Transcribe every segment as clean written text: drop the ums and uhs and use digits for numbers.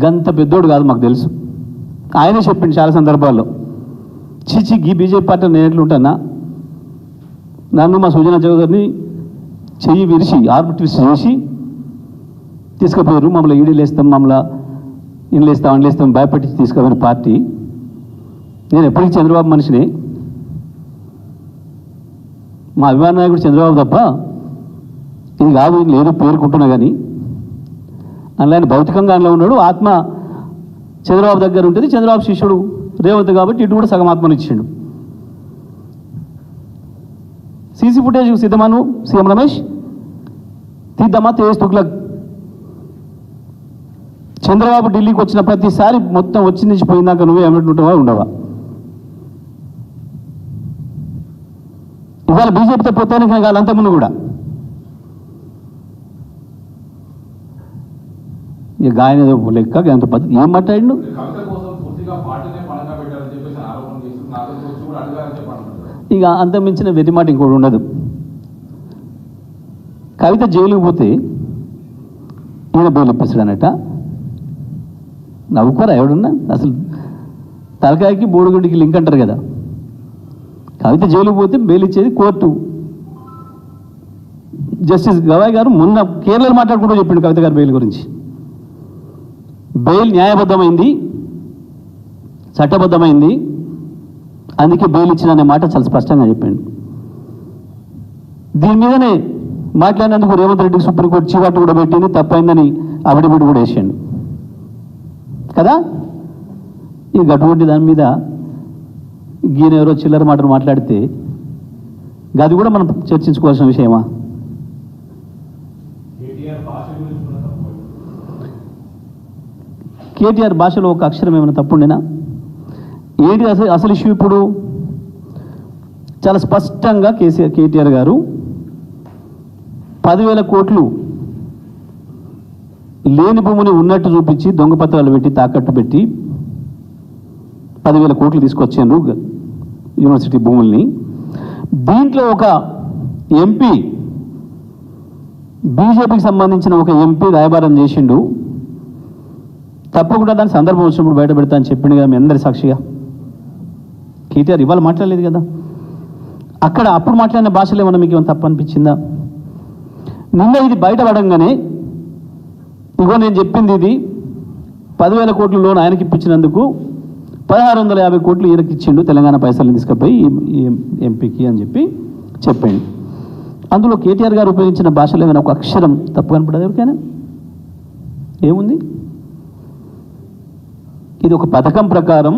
గంత పెద్దోడు కాదు మాకు తెలుసు. ఆయనే చెప్పింది చాలా సందర్భాల్లో, చిచి ఈ బీజేపీ పార్టీ నేను ఎట్లుంటానా, నన్ను మా సుజనా చౌదరిని చెయ్యి విరిచి ఆర్బిట్రిస్ట్ చేసి తీసుకుపోయారు, మమ్మల్ని ఈడీలు వేస్తాం, మమ్మల్ని ఇండ్లు వేస్తాం భయపెట్టి తీసుకుపోయిన పార్టీ. నేను ఎప్పటికీ చంద్రబాబు మనిషిని, మా అభిమాన నాయకుడు చంద్రబాబు తప్ప ఇది కాదు లేదు పేరుకుంటున్నా. కానీ అందులో భౌతికంగా అందులో ఉన్నాడు, ఆత్మ చంద్రబాబు దగ్గర ఉంటుంది. చంద్రబాబు శిష్యుడు రేవంత్ కాబట్టి ఇటు కూడా సగం ఆత్మను ఇచ్చిండు. సీసీ ఫుటేజ్ సిద్ధమాను సీఎం రమేష్ తీద్దామా తేజ్ తుగ్లక్. చంద్రబాబు ఢిల్లీకి వచ్చిన ప్రతిసారి మొత్తం వచ్చి నుంచి పోయిందాక నువ్వే ఏమంటుంటావా ఉండవా? ఇవాళ బీజేపీతో పోతానే కాదు, అంతకుముందు కూడా ఇక గాయన లెక్క అంత పద్ధతి ఏం మాట్లాడిండు. ఇక అంత మించిన వెర్రి మాట ఇంకోటి ఉండదు. కవిత జైలుకి పోతే ఈయన బెయిల్ ఇప్పిస్తాడనట. నవ్వుకోరా ఎవడున్నా, అసలు తలకాయకి బోడుగుండికి లింక్ అంటారు కదా. కవిత జైలుకి పోతే బెయిల్ ఇచ్చేది కోర్టు. జస్టిస్ గవాయ్ గారు మొన్న కేరళలో మాట్లాడుకుంటూ చెప్పిండు కవిత గారు బెయిల్ గురించి. బెయిల్ న్యాయబద్ధమైంది, చట్టబద్ధమైంది, అందుకే బెయిల్ ఇచ్చిన అనే మాట చాలా స్పష్టంగా చెప్పిండు. దీని మీదనే మాట్లాడినందుకు రేవంత్ రెడ్డికి సుప్రీంకోర్టు చీవాటు కూడా పెట్టింది, తప్పైందని అవిడిబిడి కూడా వేసాడు కదా. ఈ అటువంటి దాని మీద గీన ఎవరో చిల్లర మాటలు మాట్లాడితే అది కూడా మనం చర్చించుకోవాల్సిన విషయమా? కేటీఆర్ భాషలో ఒక అక్షరం ఏమైనా తప్పుండేనా? ఏంటి అసలు ఇష్యూ? ఇప్పుడు చాలా స్పష్టంగా కేటీఆర్ గారు 10,000 కోట్లు లేని భూమిని ఉన్నట్టు చూపించి దొంగ పత్రాలు పెట్టి తాకట్టు పెట్టి 10,000 కోట్లు తీసుకొచ్చారు యూనివర్సిటీ భూముల్ని. దీంట్లో ఒక ఎంపీ, బీజేపీకి సంబంధించిన ఒక ఎంపీ రాయబారం చేసిండు. తప్పకుండా దాని సందర్భం వచ్చినప్పుడు బయట పెడతా అని చెప్పిండు కదా మీ అందరి సాక్షిగా. కేటీఆర్ ఇవాళ మాట్లాడలేదు కదా. అక్కడ అప్పుడు మాట్లాడిన భాషలో ఏమన్నా మీకు ఏమైనా తప్పు అనిపించిందా? నిన్న ఇది బయటపడంగానే ఇగో నేను చెప్పింది ఇది, 10,000 కోట్ల లోన్ ఆయనకి ఇప్పించినందుకు 1,650 కోట్లు ఈయనకి ఇచ్చిండు, తెలంగాణ పైసలు తీసుకుపోయి ఎంపీకి అని చెప్పి చెప్పండి. అందులో కేటీఆర్ గారు ఉపయోగించిన భాషలో ఏమైనా ఒక అక్షరం తప్పు కనపడదు ఎవరికైనా? ఏముంది? ఇది ఒక పథకం ప్రకారం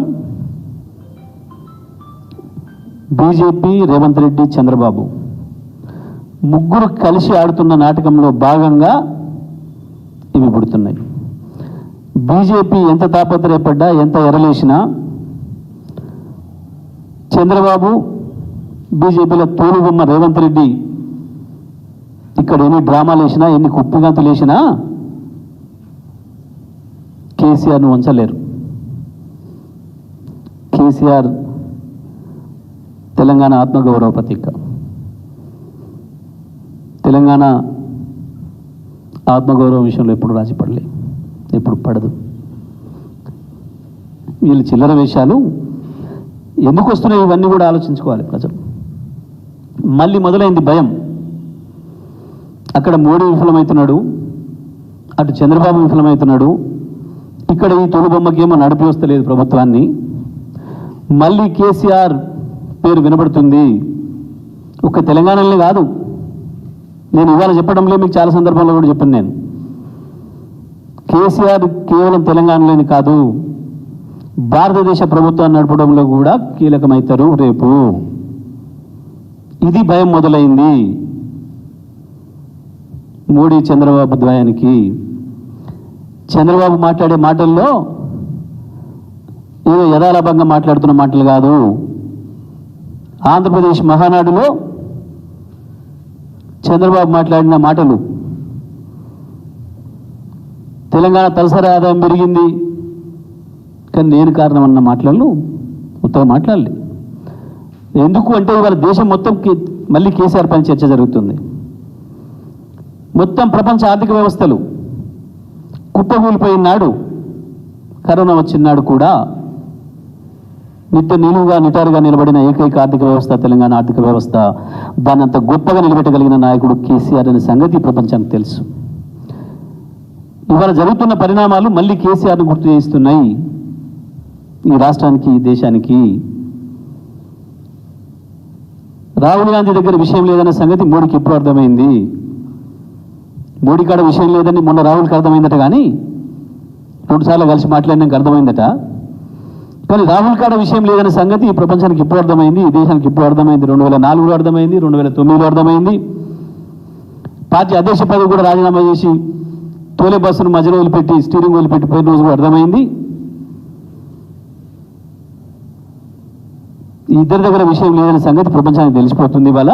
బీజేపీ, రేవంత్ రెడ్డి, చంద్రబాబు ముగ్గురు కలిసి ఆడుతున్న నాటకంలో భాగంగా ఇవి పుడుతున్నాయి. బీజేపీ ఎంత తాపత్రయపడ్డా, ఎంత ఎరలేసినా, చంద్రబాబు బీజేపీలో తోలుబొమ్మ రేవంత్ రెడ్డి ఇక్కడ ఎన్ని డ్రామాలు వేసినా, ఎన్ని కుప్పిగంతులు వేసినా కేసీఆర్ను ఉంచలేరు. కేసీఆర్ తెలంగాణ ఆత్మగౌరవ ప్రతీక. తెలంగాణ ఆత్మగౌరవం విషయంలో ఎప్పుడు రాజీ పడలే, ఎప్పుడు పడదు. వీళ్ళు చిల్లర వేషాలు ఎందుకు వస్తున్నాయి ఇవన్నీ కూడా ఆలోచించుకోవాలి ప్రజలు. మళ్ళీ మొదలైంది భయం. అక్కడ మోడీ విఫలమవుతున్నాడు, అటు చంద్రబాబు విఫలమవుతున్నాడు, ఇక్కడ ఈ తొలిబొమ్మకి ఏమో నడిపి వస్తలేదు ప్రభుత్వాన్ని. మళ్ళీ కేసీఆర్ పేరు వినబడుతుంది. ఒక తెలంగాణలోనే కాదు, నేను ఇవాళ చెప్పడంలో మీకు చాలా సందర్భంలో కూడా చెప్పాను. నేను కేసీఆర్ కేవలం తెలంగాణలోని కాదు, భారతదేశ ప్రభుత్వాన్ని నడపడంలో కూడా కీలకమవుతారు రేపు. ఇది భయం మొదలైంది మోడీ చంద్రబాబు ద్వయానికి. చంద్రబాబు మాట్లాడే మాటల్లో ఏదో యథాలాభంగా మాట్లాడుతున్న మాటలు కాదు. ఆంధ్రప్రదేశ్ మహానాడులో చంద్రబాబు మాట్లాడిన మాటలు, తెలంగాణ తలసరి ఆదాయం పెరిగింది కానీ నేను కారణం అన్న మాటలు ఉత్తగా మాట్లాడలే. ఎందుకు అంటే ఇవాళ దేశం మొత్తం మళ్ళీ కేసీఆర్ పైన చర్చ జరుగుతుంది. మొత్తం ప్రపంచ ఆర్థిక వ్యవస్థలు కుప్పకూలిపోయిన నాడు, కరోనా వచ్చినాడు కూడా నిలువుగా నిటారుగా నిలబడిన ఏకైక ఆర్థిక వ్యవస్థ తెలంగాణ ఆర్థిక వ్యవస్థ. దాన్ని అంత గొప్పగా నిలబెట్టగలిగిన నాయకుడు కేసీఆర్ అనే సంగతి ప్రపంచానికి తెలుసు. ఇవాళ జరుగుతున్న పరిణామాలు మళ్ళీ కేసీఆర్ను గుర్తు చేస్తున్నాయి ఈ రాష్ట్రానికి, ఈ దేశానికి. రాహుల్ గాంధీ దగ్గర విషయం లేదన్న సంగతి మోడీకి ఎప్పుడు అర్థమైంది? మోడీ కాడ విషయం లేదని మొన్న రాహుల్కి అర్థమైందట, కానీ 2 సార్లు కలిసి మాట్లాడినాక అర్థమైందట. కానీ రాహుల్ కాడ విషయం లేదనే సంగతి ఈ ప్రపంచానికి ఎప్పుడు అర్థమైంది, ఈ దేశానికి ఎప్పుడు అర్థమైంది? 2004లో అర్థమైంది, 2009లో అర్థమైంది. పార్టీ అధ్యక్ష పదవి కూడా రాజీనామా చేసి తోలే బస్సును మధ్యలో వదిలిపెట్టి స్టీరింగ్ వదిలిపెట్టిపోయిన రోజు కూడా అర్థమైంది. ఈ ఇద్దరి దగ్గర విషయం లేదనే సంగతి ప్రపంచానికి తెలిసిపోతుంది. ఇవాళ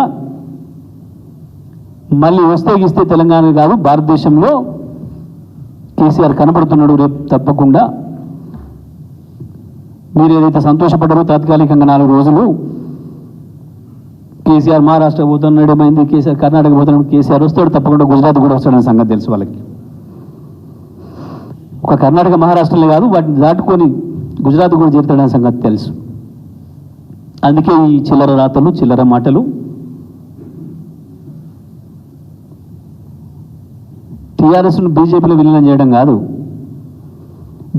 మళ్ళీ వస్తే గీస్తే తెలంగాణ కాదు, భారతదేశంలో కేసీఆర్ కనబడుతున్నాడు రేపు తప్పకుండా. మీరు ఏదైతే సంతోషపడ్డారో తాత్కాలికంగా 4 రోజులు కేసీఆర్ మహారాష్ట్ర పోతున్నాడు, ఏమైంది, కేసీఆర్ కర్ణాటక పోతున్నాడు, కేసీఆర్ వస్తాడు తప్పకుండా, గుజరాత్ కూడా వస్తాడనే సంగతి తెలుసు వాళ్ళకి. ఒక కర్ణాటక మహారాష్ట్రలే కాదు, వాటిని దాటుకొని గుజరాత్ కూడా చేరుతాడనే సంగతి తెలుసు. అందుకే ఈ చిల్లర రాతలు, చిల్లర మాటలు. టీఆర్ఎస్ను బీజేపీలో విలీనం చేయడం కాదు,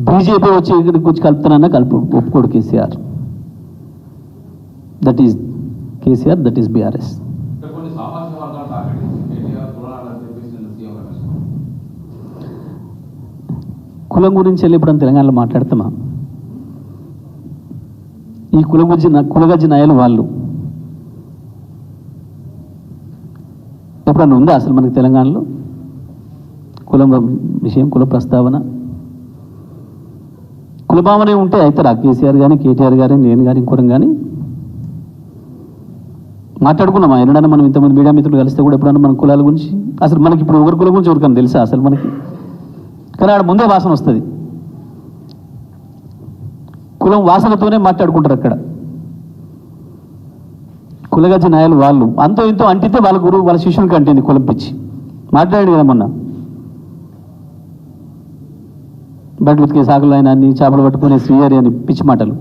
బీజేపీ వచ్చి ఇక్కడికి వచ్చి కలుపుతానన్నా ఒప్పుకోడు KCR. That is KCR, that is BRS. కులం గురించి వెళ్ళి ఇప్పుడు తెలంగాణలో మాట్లాడతామా? ఈ కులగజ్జి నాయలు వాళ్ళు ఎప్పుడన్నా ఉందా అసలు మనకి తెలంగాణలో కులం విషయం, కుల ప్రస్తావన? కులభావనే ఉంటే అవుతారా కేసీఆర్ కానీ, కేటీఆర్ కానీ, నేను కానీ, ఇంకోరం కానీ? మాట్లాడుకున్నామా ఎన్నడన్నా మనం? ఇంతమంది మీడియా మిత్రులు కలిస్తే కూడా ఎప్పుడన్నా మన కులాల గురించి అసలు మనకి ఇప్పుడు ఒకరి కులం గురించి ఎవరికన్నా తెలుసా అసలు మనకి? కానీ ఆడ ముందే వాసన వస్తుంది. కులం వాసనతోనే మాట్లాడుకుంటారు అక్కడ. కులగజ్జి నాయలు వాళ్ళు అంతో ఇంతో అంటితే వాళ్ళ గురువు వాళ్ళ శిష్యునికి అంటింది కులం పిచ్చి. మాట్లాడాడు కదా మొన్న, బట్టలు ఉతికే సాకులు ఆయన అన్ని, చేపలు పట్టుకునే శ్రీహరి అని పిచ్చి మాటలు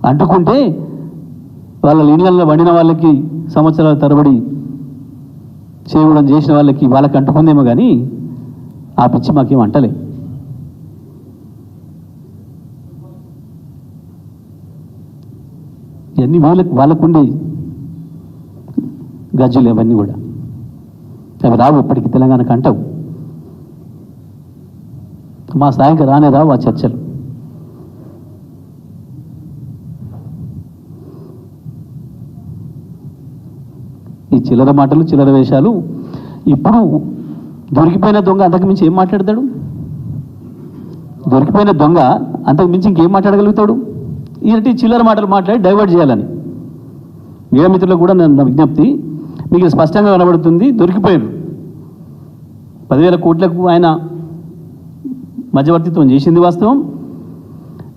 అంటుకుంటే వాళ్ళ ఇళ్లలో వండిన వాళ్ళకి సంవత్సరాల తరబడి చేయడం చేసిన వాళ్ళకి అంటుకుందేమో కానీ ఆ పిచ్చి మాకేం అంటలే. ఇవన్నీ వాళ్ళకుండే గజ్జులు అవన్నీ కూడా అవి రావు ఇప్పటికి తెలంగాణకు అంటావు. మా స్థాయికి రానే రావు ఆ చర్చలు. ఈ చిల్లర మాటలు, చిల్లర వేషాలు. ఇప్పుడు దొరికిపోయిన దొంగ అంతకు మించి ఏం మాట్లాడతాడు? దొరికిపోయిన దొంగ అంతకు మించి ఇంకేం మాట్లాడగలుగుతాడు? ఇలాంటి చిల్లర మాటలు మాట్లాడి డైవర్ట్ చేయాలని మీడియా మిత్రులకు కూడా నా విజ్ఞప్తి. మీకు స్పష్టంగా కనబడుతుంది, దొరికిపోయారు. 10,000 కోట్లకు ఆయన మధ్యవర్తిత్వం చేసింది వాస్తవం.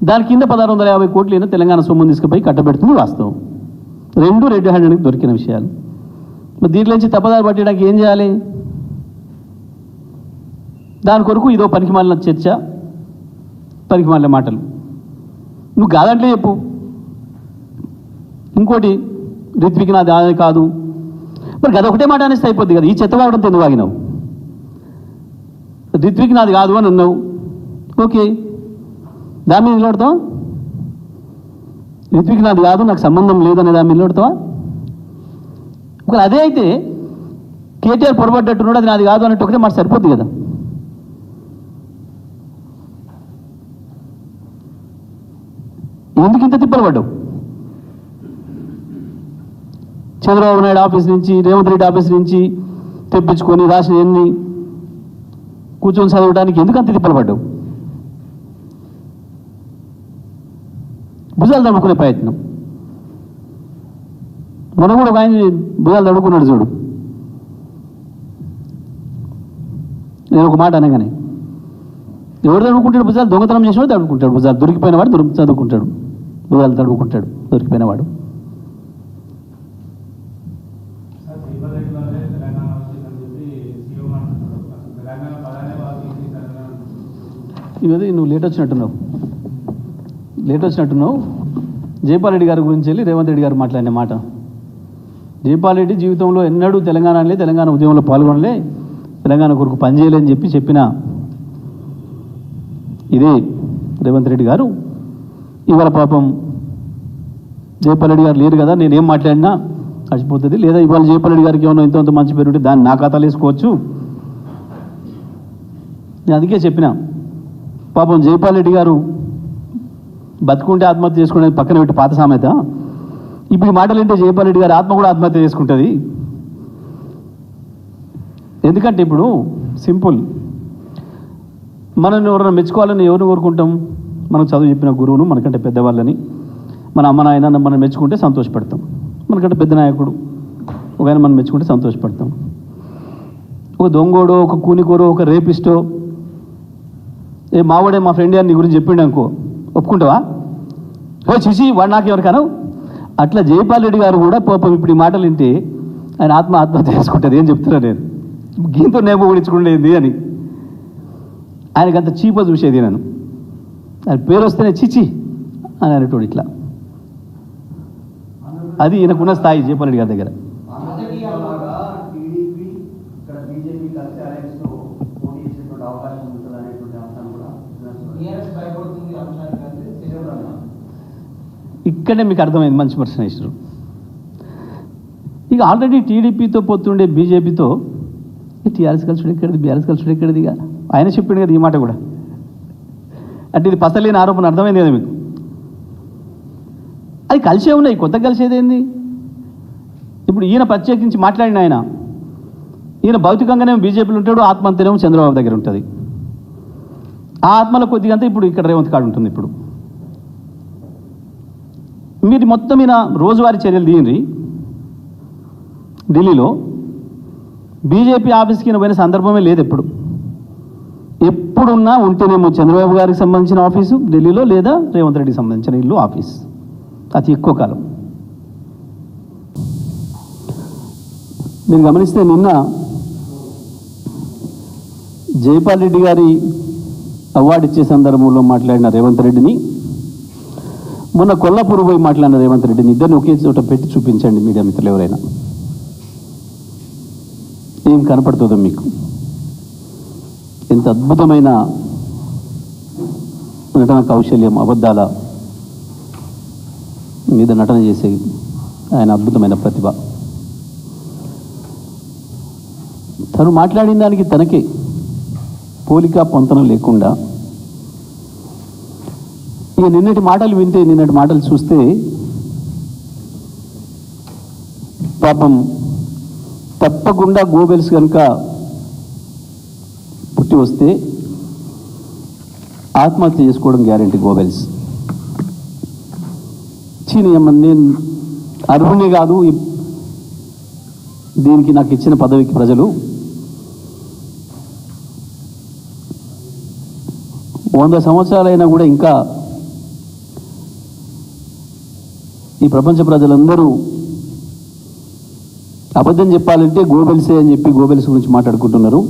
దాని కింద 1,650 కోట్లు అయినా తెలంగాణ సొమ్మును తీసుకుపోయి కట్టబెడుతుంది వాస్తవం. 2 రెడ్ హ్యాండెడ్కి దొరికిన విషయాలు. మరి దీంట్లో నుంచి తప్పదారి పట్టడానికి ఏం చేయాలి? దాని కొరకు ఇదో పనికిమాలిన చర్చ, పనికిమాలిన మాటలు. నువ్వు కాదంటే చెప్పు. ఇంకోటి రిత్విక్ నాది అది కాదు, మరి అదొకటే మాట అనేస్తే అయిపోద్ది కదా. ఈ చెత్త వాడడం ఎందుకు ఆగినావు? రిత్విక్ నాది కాదు అని అన్నావు, ఓకే, దాని మీద నిలబడతావా? రిత్విక్ నాది కాదు, నాకు సంబంధం లేదనే దాని మీద నిలబడతావా? ఒకవేళ అదే అయితే కేటీఆర్ పొరపడ్డట్టున్నాడు, అది నాది కాదు అన్నట్టు ఒకటే మాట సరిపోద్ది కదా. ఎందుకు ఇంత తిప్పలు పడ్డావు? చంద్రబాబు నాయుడు ఆఫీస్ నుంచి, రేవంత్ రెడ్డి ఆఫీస్ నుంచి తెప్పించుకొని రాసిన ఎన్ని కూర్చొని చదవడానికి ఎందుకు అంత తిప్పలు పడ్డావు? భుజాలు తడుకునే ప్రయత్నం. మనం కూడా ఒక ఆయన భుజాలు తడుకున్నాడు చూడు. నేను ఒక మాట అనగానే ఎవరు తడుకుంటాడు భుజాలు? దొంగతనం చేసినవాడు తడుకుంటాడు భుజాలు, దొరికిపోయిన వాడు చదువుకుంటాడు, భుజాలు తడుకుంటాడు దొరికిపోయిన వాడు. ఇవది నువ్వు లేట్ వచ్చినట్టున్నావు జైపాల్ రెడ్డి గారి గురించి వెళ్ళి రేవంత్ రెడ్డి గారు మాట్లాడిన మాట. జైపాల్ రెడ్డి జీవితంలో ఎన్నడూ తెలంగాణ ఉద్యమంలో పాల్గొనలే, తెలంగాణ కొరకు పనిచేయలేని చెప్పిన ఇదే రేవంత్ రెడ్డి గారు ఇవాళ పాపం జైపాల్ రెడ్డి గారు లేరు కదా, నేనేం మాట్లాడినా మర్చిపోతుంది, లేదా ఇవాళ జైపాల్ రెడ్డి గారికి ఏమన్నా ఇంత మంచి పేరు ఉంటే దాన్ని నా ఖాతాలు వేసుకోవచ్చు. నేను అందుకే చెప్పిన పాపం జైపాల్ రెడ్డి గారు బతుకుంటే ఆత్మహత్య చేసుకునేది పక్కన పెట్టి పాత సామెత. ఇప్పుడు ఈ మాటలు ఏంటంటే జైపాల్ రెడ్డి గారి ఆత్మ కూడా ఆత్మహత్య చేసుకుంటుంది. ఎందుకంటే ఇప్పుడు సింపుల్, మనల్ని ఎవరైనా మెచ్చుకోవాలని ఎవరిని కోరుకుంటాం? మనం చదువు చెప్పిన గురువును, మనకంటే పెద్దవాళ్ళని, మన అమ్మ నాయన మనం మెచ్చుకుంటే సంతోషపడతాం. మనకంటే పెద్ద నాయకుడు ఒకవేళ మనం మెచ్చుకుంటే సంతోషపడతాం. ఒక దొంగోడో, ఒక కూనికోరో, ఒక రేపిస్టో, మావాడే మా ఫ్రెండ్ అని నీ గురించి చెప్పిండు అనుకో, ఒప్పుకుంటావా? చూసి వాడు నాకెవరికను? అట్లా జైపాల్ రెడ్డి గారు కూడా పాపం ఇప్పుడు ఈ మాటలు వింటే ఆయన ఆత్మహత్య చేసుకుంటుంది. ఏం చెప్తున్నా నేను, గీంతో నేప ఊడించుకుండేది అని ఆయనకంత చీప చూసేది. నేను ఆయన పేరు వస్తేనే చిచి అని అనేటోడు. ఇట్లా అది ఈయనకున్న స్థాయి జైపాల్ రెడ్డి గారి దగ్గర. ఇక్కడే మీకు అర్థమైంది, మంచి ప్రశ్న ఇస్తారు. ఇక ఆల్రెడీ టీడీపీతో పోతుండే బీజేపీతో టీఆర్ఎస్ కలిసి ఎక్కడిది, బీఆర్ఎస్ కలిసి ఎక్కడిది, ఇక ఆయన చెప్పిండు కదా ఈ మాట కూడా. అంటే ఇది పసలేని ఆరోపణ, అర్థమైంది కదా మీకు? అది కలిసే ఉన్నాయి, కొత్త కలిసేది ఏంది? ఇప్పుడు ఈయన ప్రత్యేకించి మాట్లాడిన ఈయన భౌతికంగానే బీజేపీలో ఉంటాడు, ఆత్మ అంతేనేమో చంద్రబాబు దగ్గర ఉంటుంది. ఆ ఆత్మలో కొద్దిగా అంతా ఇప్పుడు ఇక్కడ రేవంత్ కాడు ఉంటుంది. ఇప్పుడు మీరు మొత్తం ఈయన రోజువారీ చర్యలు తీయండి. ఢిల్లీలో బీజేపీ ఆఫీస్కి పోయిన సందర్భమే లేదు. ఎప్పుడున్నా ఉంటేనేమో చంద్రబాబు గారికి సంబంధించిన ఆఫీసు ఢిల్లీలో, లేదా రేవంత్ రెడ్డికి సంబంధించిన ఇల్లు ఆఫీస్, అతి ఎక్కువ కాలం. మీరు గమనిస్తే నిన్న జైపాల్ రెడ్డి గారి అవార్డు ఇచ్చే సందర్భంలో మాట్లాడిన రేవంత్ రెడ్డిని, మొన్న కొల్లాపూర్ పోయి మాట్లాడిన రేవంత్ రెడ్డిని, ఇద్దరిని ఒకే చోట పెట్టి చూపించండి మీడియా మిత్రులు ఎవరైనా, ఏం కనపడుతుందో మీకు. ఎంత అద్భుతమైన నటన కౌశల్యం, అబద్ధాల మీద నటన చేసే ఆయన అద్భుతమైన ప్రతిభ. తను మాట్లాడిన దానికి తనకే పోలిక పొంతన లేకుండా, ఇక నిన్నటి మాటలు వింటే, నిన్నటి మాటలు చూస్తే పాపం తప్పకుండా గోబెల్స్ కనుక పుట్టి వస్తే ఆత్మహత్య చేసుకోవడం గ్యారెంటీ. గోబెల్స్ నేను అర్హుణ్ణి కాదు, దీనికి నాకు ఇచ్చిన పదవికి ప్రజలు 100 సంవత్సరాలైనా కూడా ఇంకా ఈ ప్రపంచ ప్రజలందరూ అబద్ధం చెప్పాలంటే గోబెల్సే అని చెప్పి గోబెల్స్ గురించి మాట్లాడుకుంటున్నారు.